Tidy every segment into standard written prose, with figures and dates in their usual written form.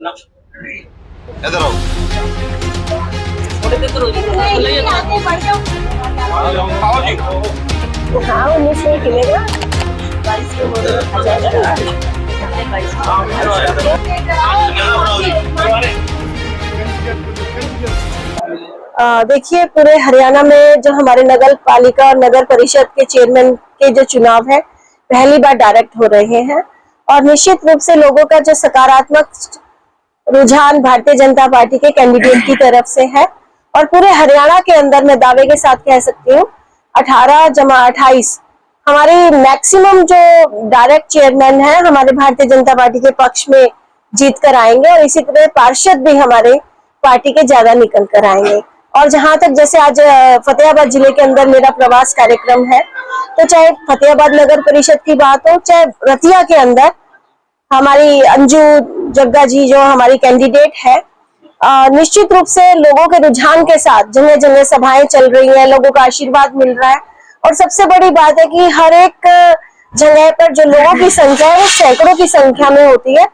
इधर आओ। आओ जी। हाँ 19 में मिलेगा, 22 में हो जाएगा। देखिए पूरे हरियाणा में जो हमारे नगर पालिका और नगर परिषद के चेयरमैन के जो चुनाव है पहली बार डायरेक्ट हो रहे हैं और निश्चित रूप से लोगों का जो सकारात्मक रुझान भारतीय जनता पार्टी के कैंडिडेट की तरफ से है। और पूरे हरियाणा के अंदर मैं दावे के साथ कह सकती हूँ 18+28 हमारी मैक्सिमम जो डायरेक्ट चेयरमैन है हमारे भारतीय जनता पार्टी के पक्ष में जीत कर आएंगे और इसी तरह पार्षद भी हमारे पार्टी के ज्यादा निकल कर आएंगे। और जहां तक जैसे आज फतेहाबाद जिले के अंदर मेरा प्रवास कार्यक्रम है, तो चाहे फतेहाबाद नगर परिषद की बात हो, चाहे रतिया के अंदर हमारी अंजू जग्गा जी जो हमारी कैंडिडेट है, निश्चित रूप से लोगों के रुझान के साथ जगह जगह सभाएं चल रही हैं, लोगों का आशीर्वाद मिल रहा है। और सबसे बड़ी बात है कि हर एक जगह पर जो लोगों की संख्या है वो सैकड़ों की संख्या में होती है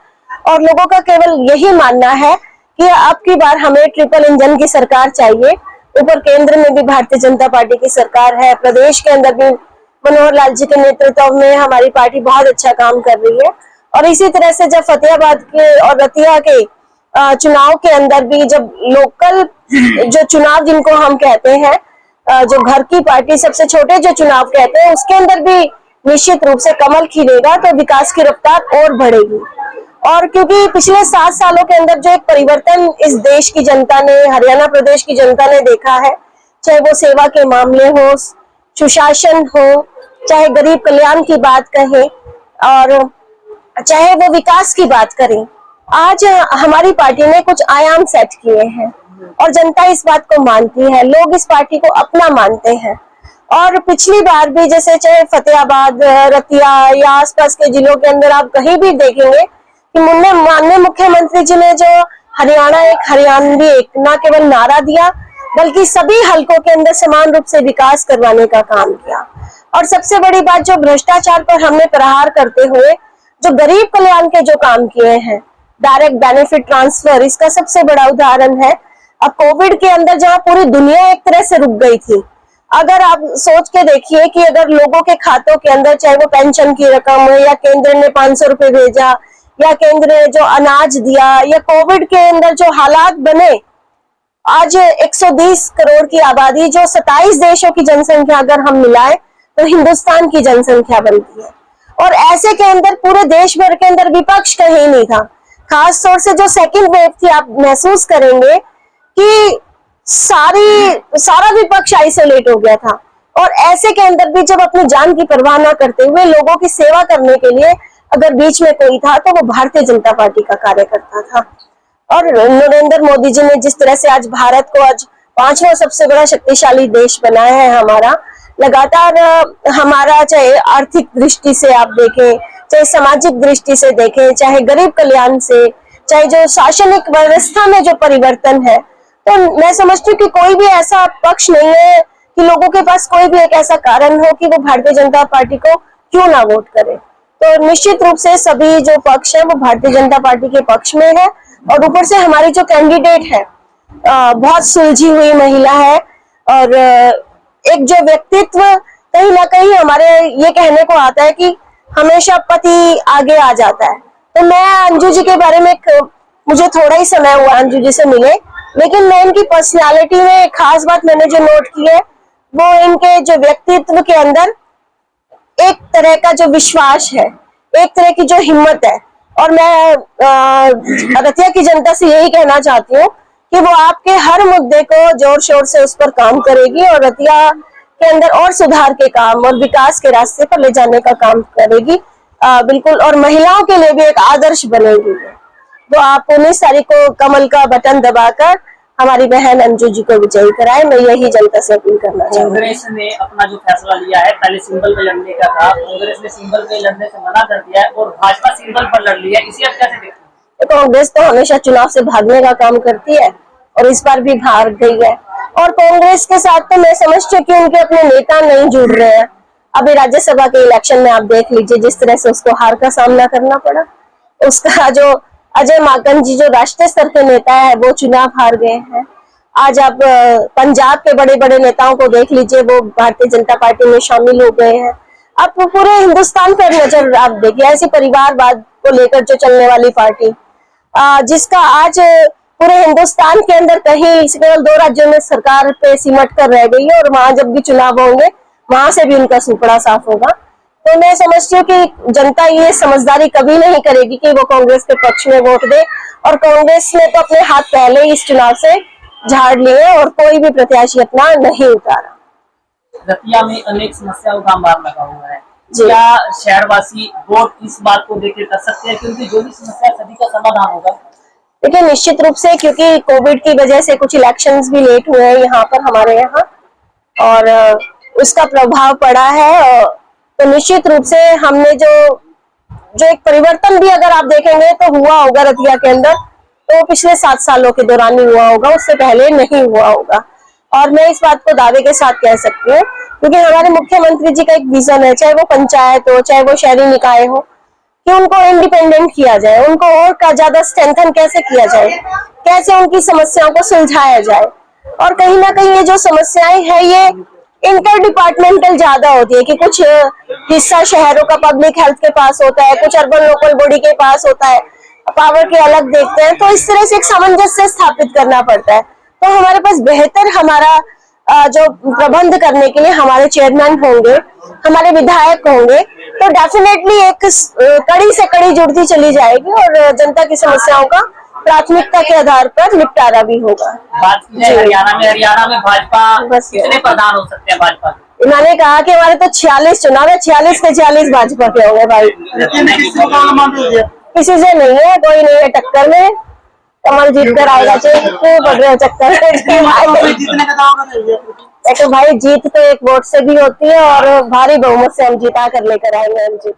और लोगों का केवल यही मानना है कि अब की बार हमें ट्रिपल इंजन की सरकार चाहिए। ऊपर केंद्र में भी भारतीय जनता पार्टी की सरकार है, प्रदेश के अंदर भी मनोहर लाल जी के नेतृत्व में हमारी पार्टी बहुत अच्छा काम कर रही है। और इसी तरह से जब फतेहाबाद के और रतिया के चुनाव के अंदर भी जब लोकल जो चुनाव जिनको हम कहते हैं, जो घर की पार्टी सबसे छोटे जो चुनाव कहते हैं, उसके अंदर भी निश्चित रूप से कमल खिलेगा तो विकास की रफ्तार और बढ़ेगी। और क्योंकि पिछले 7 सालों के अंदर जो एक परिवर्तन इस देश की जनता ने, हरियाणा प्रदेश की जनता ने देखा है, चाहे वो सेवा के मामले हो, सुशासन हो, चाहे गरीब कल्याण की बात कहें और चाहे वो विकास की बात करें, आज हमारी पार्टी ने कुछ आयाम सेट किए हैं और जनता इस बात को मानती है, लोग इस पार्टी को अपना मानते हैं। और पिछली बार भी जैसे चाहे फतेहाबाद, रतिया या आसपास के जिलों के अंदर आप कहीं भी देखेंगे कि माननीय मुख्यमंत्री जी ने जो हरियाणा एक हरियाणवी एक न केवल नारा दिया बल्कि सभी हलकों के अंदर समान रूप से विकास करवाने का काम किया। और सबसे बड़ी बात जो भ्रष्टाचार पर हमने प्रहार करते हुए जो गरीब कल्याण के जो काम किए हैं, डायरेक्ट बेनिफिट ट्रांसफर, इसका सबसे बड़ा उदाहरण है। अब कोविड के अंदर जहां पूरी दुनिया एक तरह से रुक गई थी, अगर आप सोच के देखिए कि अगर लोगों के खातों के अंदर चाहे वो पेंशन की रकम हो या केंद्र ने 500 रुपए भेजा या केंद्र ने जो अनाज दिया या कोविड के अंदर जो हालात बने, आज 120 करोड़ की आबादी जो 27 देशों की जनसंख्या अगर हम मिलाएं तो हिंदुस्तान की जनसंख्या बनती है। और ऐसे के अंदर पूरे देश भर के अंदर विपक्ष कहीं नहीं था। खास तौर से जो सेकंड वेव थी, आप महसूस करेंगे कि सारा विपक्ष आइसोलेट हो गया था। और ऐसे के अंदर भी जब अपनी जान की परवाह न करते हुए लोगों की सेवा करने के लिए अगर बीच में कोई था तो वो भारतीय जनता पार्टी का कार्यकर्ता था। और नरेंद्र मोदी जी ने जिस तरह से आज भारत को आज 5वां सबसे बड़ा शक्तिशाली देश बनाया है हमारा, लगातार हमारा चाहे आर्थिक दृष्टि से आप देखें, चाहे सामाजिक दृष्टि से देखें, चाहे गरीब कल्याण से, चाहे जो शासनिक व्यवस्था में जो परिवर्तन है, तो मैं समझती हूँ कि कोई भी ऐसा पक्ष नहीं है कि लोगों के पास कोई भी एक ऐसा कारण हो कि वो भारतीय जनता पार्टी को क्यों ना वोट करे। तो निश्चित रूप से सभी जो पक्ष है वो भारतीय जनता पार्टी के पक्ष में है। और ऊपर से हमारी जो कैंडिडेट है बहुत सुलझी हुई महिला है और एक जो व्यक्तित्व कहीं ना कहीं हमारे ये कहने को आता है कि हमेशा पति आगे आ जाता है। तो मैं अंजू जी के बारे में मुझे थोड़ा ही समय हुआ अंजू जी से मिले, लेकिन मैं इनकी पर्सनालिटी में खास बात मैंने जो नोट की है वो इनके जो व्यक्तित्व के अंदर एक तरह का जो विश्वास है, एक तरह की जो हिम्मत है। और मैं रतिया की जनता से यही कहना चाहती हूँ कि वो आपके हर मुद्दे को जोर शोर से उस पर काम करेगी और रतिया के अंदर और सुधार के काम और विकास के रास्ते पर ले जाने का काम करेगी बिल्कुल। और महिलाओं के लिए भी एक आदर्श बनेगी। तो आप 19 तारीख को कमल का बटन दबाकर हमारी बहन अंजू जी को विजयी कराए, मैं यही जनता से अपील करना चाहूंगी। कांग्रेस ने अपना जो फैसला लिया है, पहले सिंबल पे लड़ने का था, कांग्रेस ने सिंबल पे लड़ने से मना कर दिया है और भाजपा सिंबल पर लड़ लिया है, इसे आप कैसे देखते हैं? कांग्रेस तो हमेशा चुनाव से भागने का काम करती है और इस बार भी भाग गई है। और कांग्रेस के साथ तो मैं समझती हूँ कि उनके अपने नेता नहीं जुड़ रहे हैं। अभी राज्यसभा के इलेक्शन में आप देख लीजिए जिस तरह से उसको हार का सामना करना पड़ा, उसका जो अजय माकन जी जो राष्ट्रीय स्तर के नेता है वो चुनाव हार गए हैं। आज आप पंजाब के बड़े बड़े नेताओं को देख लीजिए, वो भारतीय जनता पार्टी में शामिल हो गए हैं। अब पूरे हिंदुस्तान पर नजर आप देखिए, ऐसी परिवारवाद को लेकर जो चलने वाली पार्टी, जिसका आज पूरे हिंदुस्तान के अंदर कहीं केवल 2 राज्यों में सरकार पे सिमट कर रह गई है, और वहां जब भी चुनाव होंगे वहां से भी उनका सुपड़ा साफ होगा। तो मैं समझती हूँ कि जनता ये समझदारी कभी नहीं करेगी कि वो कांग्रेस के पक्ष में वोट दे, और कांग्रेस ने तो अपने हाथ पहले ही इस चुनाव से झाड़ लिए और कोई भी प्रत्याशी अपना नहीं उतारा। दतिया में अनेक समस्याओं का अंबार लगा हुआ है, जी। क्या शहरवासी वोट इस बात को देकर कर सकते हैं क्योंकि जो भी समस्या सभी का समाधान होगा? देखिए निश्चित रूप से, क्योंकि कोविड की वजह से कुछ इलेक्शंस भी लेट हुए हैं यहाँ पर हमारे यहाँ, और उसका प्रभाव पड़ा है। तो निश्चित रूप से हमने जो एक परिवर्तन भी अगर आप देखेंगे तो हुआ होगा रतिया के अंदर, तो पिछले 7 सालों के दौरान ही हुआ होगा, उससे पहले नहीं हुआ होगा। और मैं इस बात को दावे के साथ कह सकती हूँ क्योंकि हमारे मुख्यमंत्री जी का एक विजन है, चाहे वो पंचायत हो चाहे वो शहरी निकाय हो, कि उनको इंडिपेंडेंट किया जाए, उनको और का ज्यादा स्ट्रेंथन कैसे किया जाए, कैसे उनकी समस्याओं को सुलझाया जाए। और कहीं ना कहीं ये जो समस्याएं हैं ये इंटर डिपार्टमेंटल ज्यादा होती है कि कुछ हिस्सा शहरों का पब्लिक हेल्थ के पास होता है, कुछ अर्बन लोकल बॉडी के पास होता है, पावर के अलग देखते हैं। तो इस तरह से एक सामंजस्य स्थापित करना पड़ता है। तो हमारे पास बेहतर हमारा जो प्रबंध करने के लिए हमारे चेयरमैन होंगे, हमारे विधायक होंगे, तो डेफिनेटली एक कड़ी से कड़ी जुड़ती चली जाएगी और जनता की समस्याओं का प्राथमिकता के आधार पर निपटारा भी होगा। बात की जाए हरियाणा में भाजपा कितने प्रधान हो सकते हैं भाजपा के? इन्होंने कहा कि हमारे तो 46 चुनाव है, 46 के 46 भाजपा के होंगे भाई। किसी से नहीं है, कोई नहीं है टक्कर में, कमल जीत कर आएगा। क्यों पड़ रहे हो चक्कर में? भाई जीत तो एक वोट से भी होती है और भारी बहुमत से हम जीता कर लेकर आएंगे हम जीत।